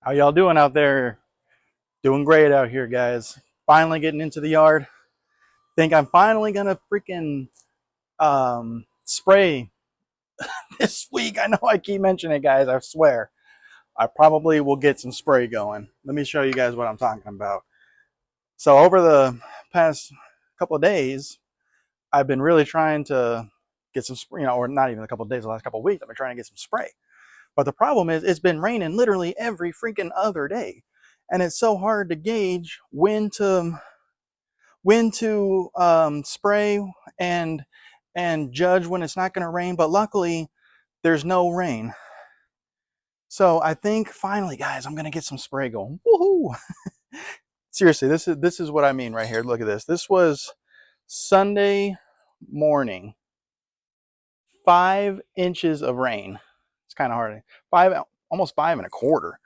How y'all doing out there? Doing great out here, guys. Finally getting into the yard. Think I'm finally gonna freaking spray this week. I know I keep mentioning it, guys. I swear. I probably will get some spray going. Let me show you guys what I'm talking about. So over the past couple of days, I've been really trying to get some spray, or not even a couple of days, the last couple of weeks, I've been trying to get some spray. But the problem is it's been raining literally every freaking other day. And it's so hard to gauge when to spray and judge when it's not going to rain. But luckily, there's no rain. So I think finally, guys, I'm going to get some spray going. Woohoo! Seriously, this is what I mean right here. Look at this. This was Sunday morning. 5 inches of rain. It's kind of hard. Almost 5 and a quarter.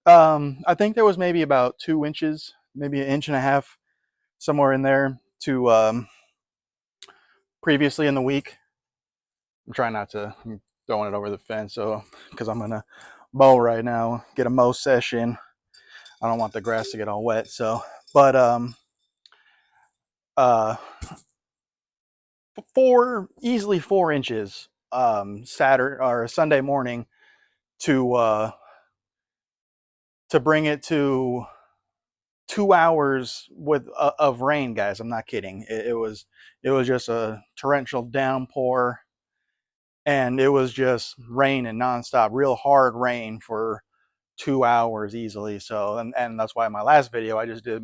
I think there was maybe about 2 inches, maybe an inch and a half, somewhere in there to previously in the week. I'm trying not to, I'm throwing it over the fence, so because I'm gonna mow right now, get a mow session. I don't want the grass to get all wet. So, but uh, easily 4 inches Saturday or Sunday morning to bring it to 2 hours with of rain, guys. I'm not kidding. It was just a torrential downpour, and it was just raining nonstop, real hard rain for 2 hours easily. So, and that's why my last video I just did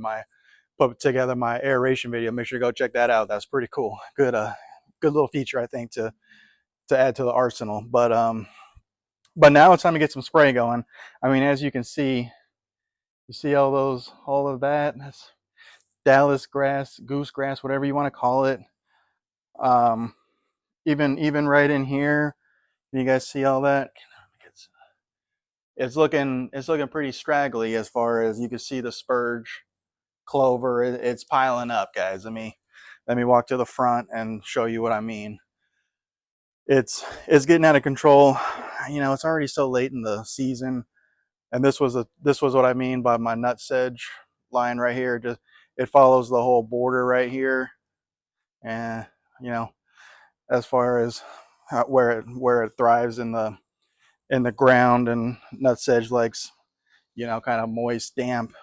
put together my aeration video. Make sure you go check that out. That's pretty cool. Good little feature, I think, to add to the arsenal. But now it's time to get some spray going. I mean, as you can see, you see all of that. That's Dallas grass, goose grass, whatever you want to call it. Um, even right in here, you guys see all that? It's looking pretty straggly as far as you can see the spurge clover. It's piling up, guys. Let me walk to the front and show you what I mean. It's getting out of control. You know, it's already so late in the season, and this was what I mean by my nut sedge line right here. Just it follows the whole border right here, and you know, as far as where it thrives in the ground, and nut sedge likes, you know, kind of moist, damp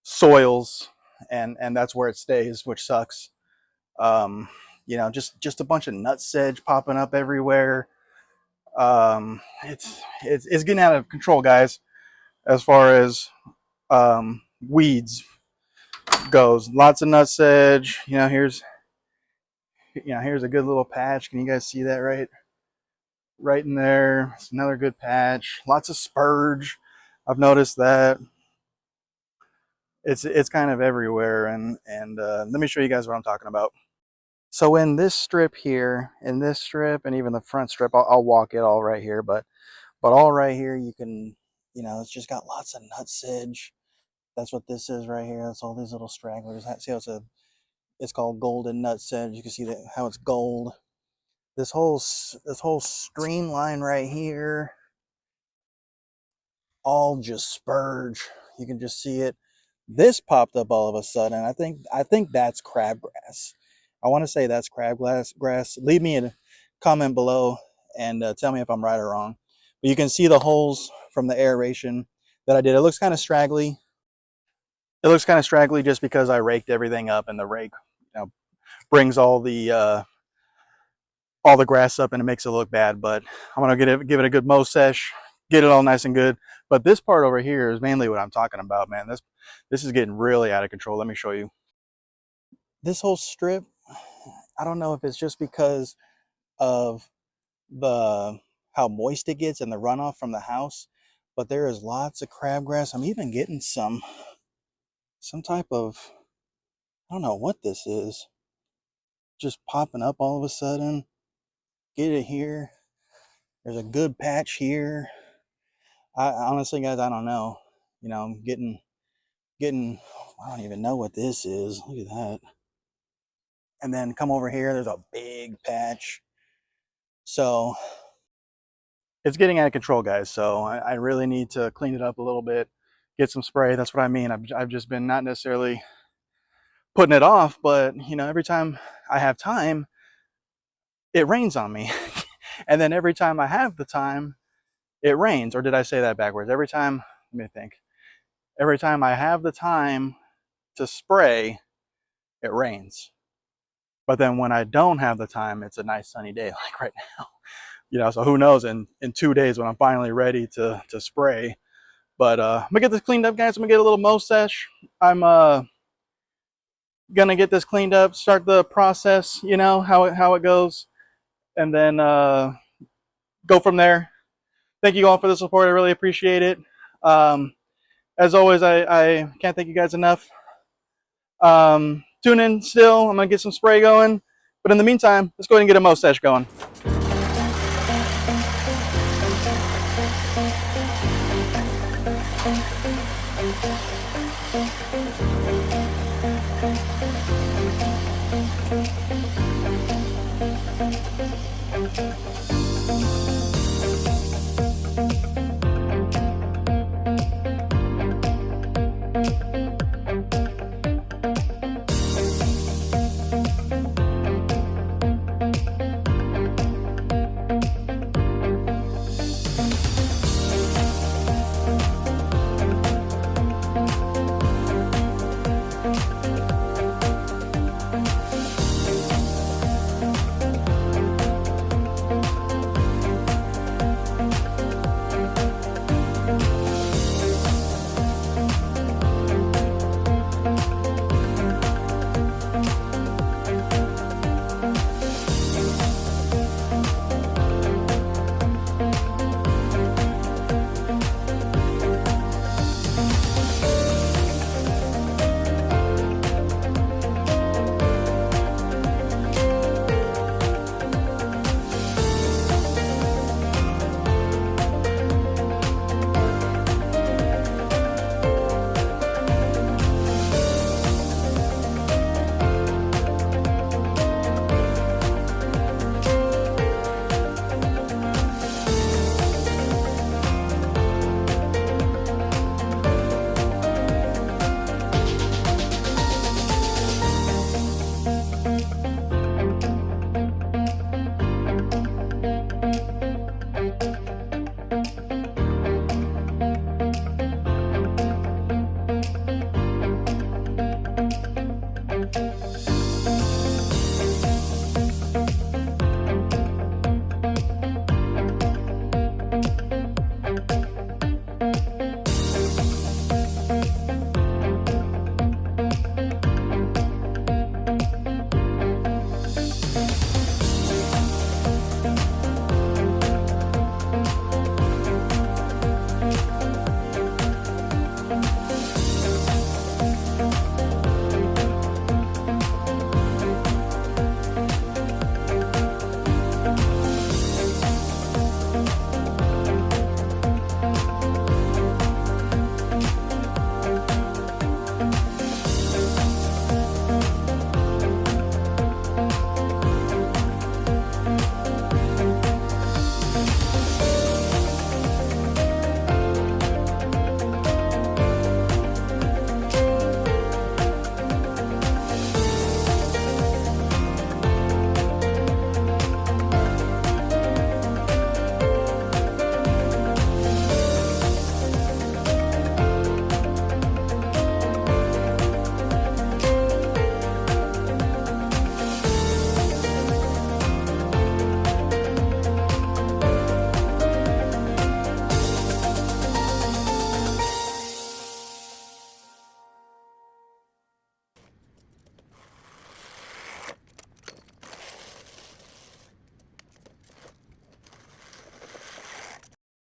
soils, and that's where it stays, which sucks. Um, you know, just a bunch of nut sedge popping up everywhere. It's getting out of control, guys, as far as weeds goes. Lots of nut sedge. Here's a good little patch. Can you guys see that right in there? It's another good patch. Lots of spurge. I've noticed that it's kind of everywhere, and let me show you guys what I'm talking about. So in this strip here, in this strip, and even the front strip, I'll walk it all right here, but all right here, you can, you know, it's just got lots of nut sedge. That's what this is right here. That's all these little stragglers. See how it's called golden nut sedge. You can see that how it's gold. This whole stream line right here, all just spurge. You can just see it. This popped up all of a sudden. I think that's crabgrass. I want to say that's crabgrass. Leave me a comment below and tell me if I'm right or wrong. But you can see the holes from the aeration that I did. It looks kind of straggly. It looks kind of straggly just because I raked everything up, and the rake, you know, brings all the grass up, and it makes it look bad. But I'm gonna give it a good mow sesh, get it all nice and good. But this part over here is mainly what I'm talking about, man. This is getting really out of control. Let me show you. This whole strip, I don't know if it's just because of the how moist it gets and the runoff from the house, but there is lots of crabgrass. I'm even getting some type of, I don't know what this is, just popping up all of a sudden. Get it here. There's a good patch here. I honestly, guys, I don't know. You know, I'm getting. I don't even know what this is. Look at that. And then come over here. There's a big patch. So it's getting out of control, guys. So I really need to clean it up a little bit, get some spray. That's what I mean. I've just been not necessarily putting it off, but you know, every time I have time, it rains on me. And then every time I have the time, it rains. Or did I say that backwards? Every time, let me think. Every time I have the time to spray, it rains. But then when I don't have the time, it's a nice sunny day like right now. You know, so who knows in 2 days when I'm finally ready to spray. But I'm gonna get this cleaned up, guys. I'm gonna get a little mow sesh. I'm gonna get this cleaned up, start the process, you know, how it goes, and then go from there. Thank you all for the support. I really appreciate it. As always, I can't thank you guys enough. Tune in still. I'm gonna get some spray going. But in the meantime, let's go ahead and get a mow sesh going.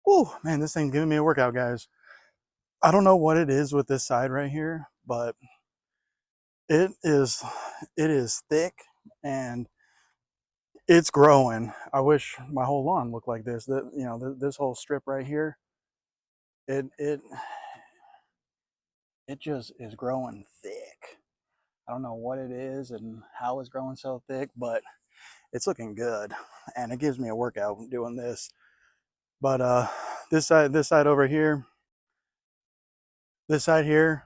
Whew, man, this thing's giving me a workout, guys. I don't know what it is with this side right here, but it is thick and it's growing. I wish my whole lawn looked like this. That, you know, this whole strip right here, it it it just is growing thick. I don't know what it is and how it's growing so thick, but it's looking good, and it gives me a workout doing this. But this side over here, this side here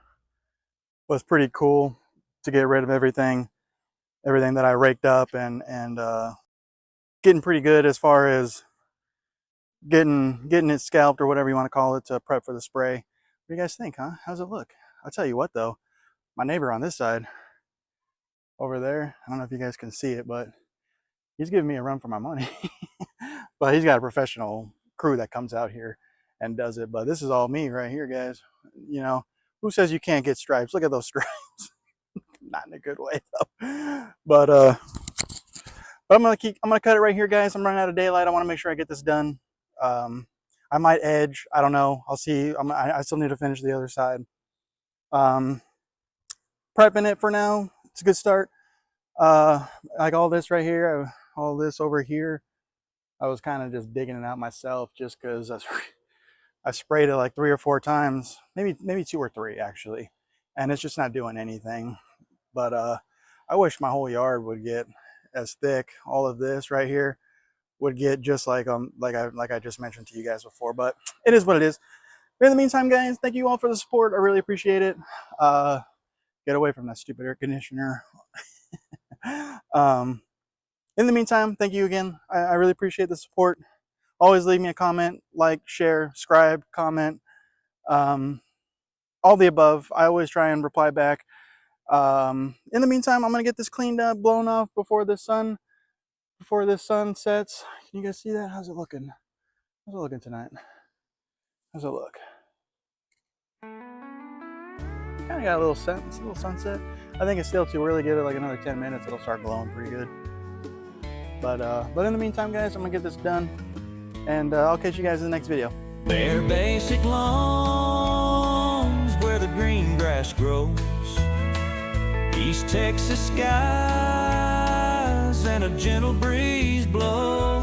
was pretty cool to get rid of everything that I raked up, and getting pretty good as far as getting it scalped or whatever you want to call it to prep for the spray. What do you guys think, huh? How's it look? I'll tell you what though, my neighbor on this side over there, I don't know if you guys can see it, but he's giving me a run for my money. But he's got a professional crew that comes out here and does it. But this is all me right here, guys. You know, who says you can't get stripes? Look at those stripes. Not in a good way though. But I'm gonna cut it right here, guys. I'm running out of daylight. I want to make sure I get this done. I might edge. I don't know. I'll see. I still need to finish the other side. Prepping it for now. It's a good start. Like all this right here, all this over here, I was kind of just digging it out myself, just because I sprayed it like 3 or 4 times, maybe 2 or 3 actually, and it's just not doing anything. But I wish my whole yard would get as thick. All of this right here would get just like I just mentioned to you guys before. But it is what it is. But in the meantime, guys, thank you all for the support. I really appreciate it. Get away from that stupid air conditioner. In the meantime, thank you again. I really appreciate the support. Always leave me a comment, like, share, subscribe, comment, all the above. I always try and reply back. In the meantime, I'm gonna get this cleaned up, blown off before the sun sets. Can you guys see that? How's it looking? How's it looking tonight? How's it look? Kind of got a little sunset. I think it's still too early. Give it like another 10 minutes. It'll start glowing pretty good. But in the meantime, guys, I'm gonna get this done, and I'll catch you guys in the next video. They're basic lawns where the green grass grows, East Texas skies and a gentle breeze blows.